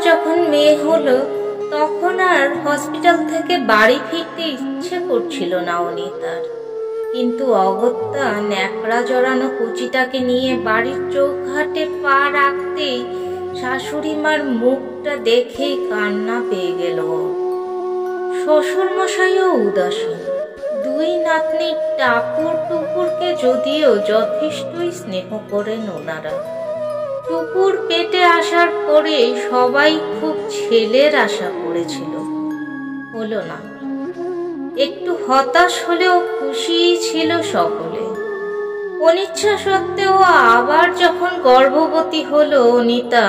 যখন মেয়ে হলো তখন আর হসপিটাল থেকে বাড়ি ফিরতে ইচ্ছে করছিল না অনিতার। কিন্তু অগত্যা ন্যাকড়া জড়ানো কুচিটাকে নিয়ে বাড়ির চৌঘাটে পা রাখতেই শাশুড়ি মার মুখটা দেখেই কান্না পেয়ে গেল। শ্বশুর মশাইও উদাসীন। দুই নাতনির টাপুর টুকুরকে যদিও যথেষ্টই স্নেহ করেন ওনারা। টুকুর পেটে আসার পরে সবাই খুব ছেলের আশা করেছিল, হলো না। একটু হতাশ হলেও খুশি ছিল সকলে। অনিচ্ছা সত্ত্বেও আবার যখন গর্ভবতী হলো অনিতা,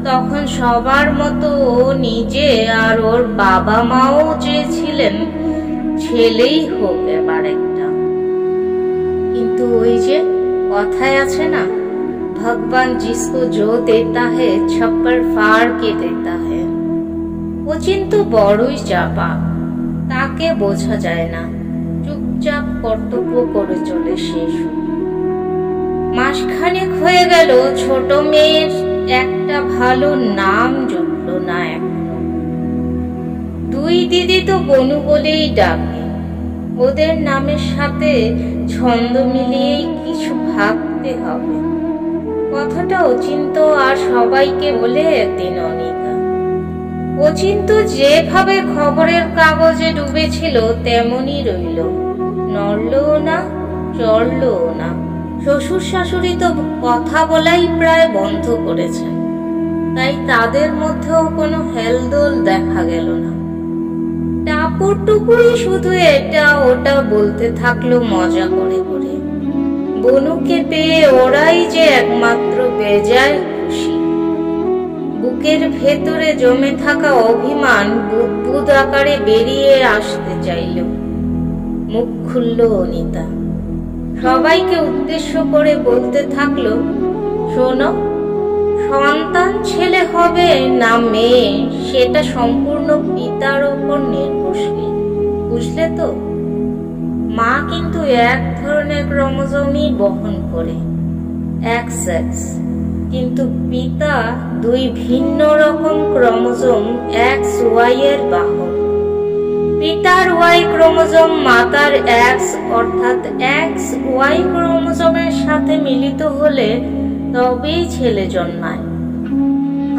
তখন সবার মতো ও নিজে আর ওর বাবা মাও চেয়েছিলেন ছেলেই হোক এবার একটা। কিন্তু ওই যে কথায় আছে না, ভগবান जिसको जो देता है छप्पर फाड़ के देता है। ও কিন্তু বড়ই চাপা, তাকে বোঝা যায় না, চুপচাপ কর্তব্য করে চলে শেষ। মাসখানেক হয়ে গেল, ছোট মেয়ের একটা ভালো নাম জুটল না এখনো। দুই দিদি তো বনু বলেই ডাকে। ওদের নামের সাথে ছন্দ মিলিয়েই কিছু ভাবতে হবে। কথাটা অচিন্ত আর সবাইকে বলে একদিন অনিতা। অচিন্ত যেভাবে খবরের কাগজে ডুবেছিল তেমনই রইল, নড়লও না চড়লও না। শ্বশুর শাশুড়ি তো কথা বলাই প্রায় বন্ধ করেছেন, তাই তাদের মধ্যেও কোনো হেলদোল দেখা গেল না। টাপুর টুকুই শুধু এটা ওটা বলতে থাকলো মজা করে করে। বনুকে পেয়ে ওরাই যে একমাত্র বেজায় খুশি। বুকের ভেতরে জমে থাকা অভিমান বুদবুদ আকারে বেরিয়ে আসতে চাইল। মুখ খুলল অনিতা, সবাইকে উদ্দেশ্য করে বলতে থাকলো, শোনো, সন্তান ছেলে হবে না মেয়ে সেটা সম্পূর্ণ পিতার ওপর নির্ভরশীল, বুঝলে তো? মা কিন্তু এক ধরনের ক্রোমোজোমই বহন করে, XX, কিন্তু পিতা দুই ভিন্ন রকম ক্রোমোজোম XY এর বাহক। পিতার Y ক্রোমোজোম মাতার X অর্থাৎ XY ক্রোমোজোমের সাথে মিলিত হলে তবেই ছেলে জন্মায়,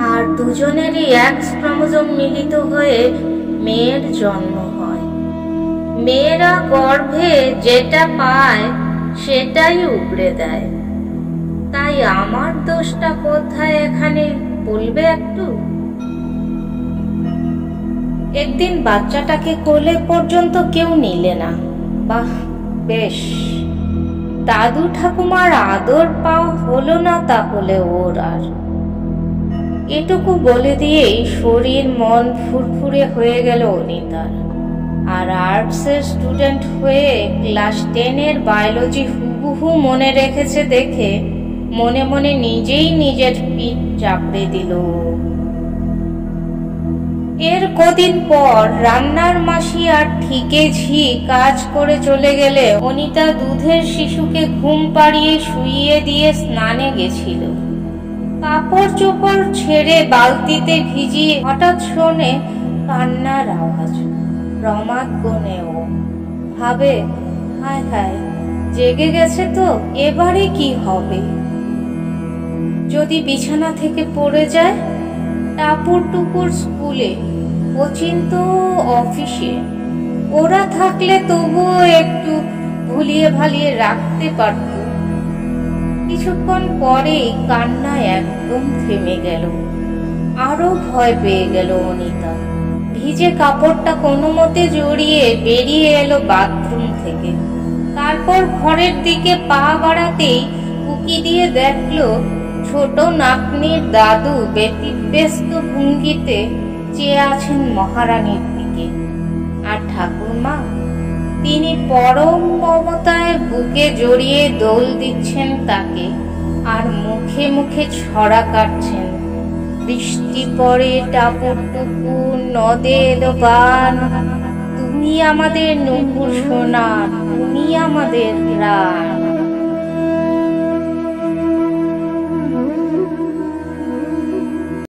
আর দুজনেরই X ক্রোমোজোম মিলিত হয়ে মেয়ের জন্ম হয়। মেয়েরা গর্ভে যেটা পায় সেটাই উপড়ে দেয়। তাই আমার দোষটা কোথায় এখানে বলবে একটু? একদিন বাচ্চাটাকে কোলে পর্যন্ত কেউ নিলে না। বাহ, বেশ, দাদু ঠাকুমার আদর পাওয়া হলো না তাহলে ওর আর। এটুকু বলে দিয়েই শরীর মন ফুরফুরে হয়ে গেল অনিতার। আর আর্টসের স্টুডেন্ট হয়ে ক্লাস 10 বায়োলজি হুবহু মনে রেখেছে দেখে মনে মনে নিজেই নিজের পিঠ চাপড়ে দিল। এর কদিন পর রান্নার মাসি আর ঠিকে ঝি কাজ করে চলে গেলে অনিতা দুধের শিশুকে ঘুম পাড়িয়ে শুইয়ে দিয়ে স্নানে গেছিল। কাপড় চোপড় ছেড়ে বালতিতে ভিজিয়ে হঠাৎ শোনে কান্নার আওয়াজ। প্রমাদ গনে ও ভাবে, হায় হায়, জেগে গেছে তো, এবারে কি হবে? যদি বিছানা থেকে পড়ে যায়? টাপুর টুকুর স্কুলে, অচিন্ত অফিসে, ওরা থাকলে তবুও একটু ভুলিয়ে ভালিয়ে রাখতে পারত। কিছুক্ষণ পরেই কান্না একদম থেমে গেল। আরো ভয় পেয়ে গেল অনিতা। ভিজে কাপড়টা কোনো মতে জড়িয়ে বেরিয়ে এলো বাথরুম থেকে। তারপর ঘরের দিকে পা বাড়াতেই উকি দিয়ে দেখলো ছোট নাতনির দাদু ব্যতিব্যস্ত ভঙ্গিতে চেয়ে আছেন মহারানীর দিকে। আর ঠাকুরমা, তিনি পরম মমতায় বুকে জড়িয়ে দোল দিচ্ছেন তাকে, আর মুখে মুখে ছড়া কাটছেন। বৃষ্টি পড়ে টাপুর টুকুর, নদে এলো গান, তুমি আমাদের নুপুর সোনা, তুমি আমাদের প্রাণ।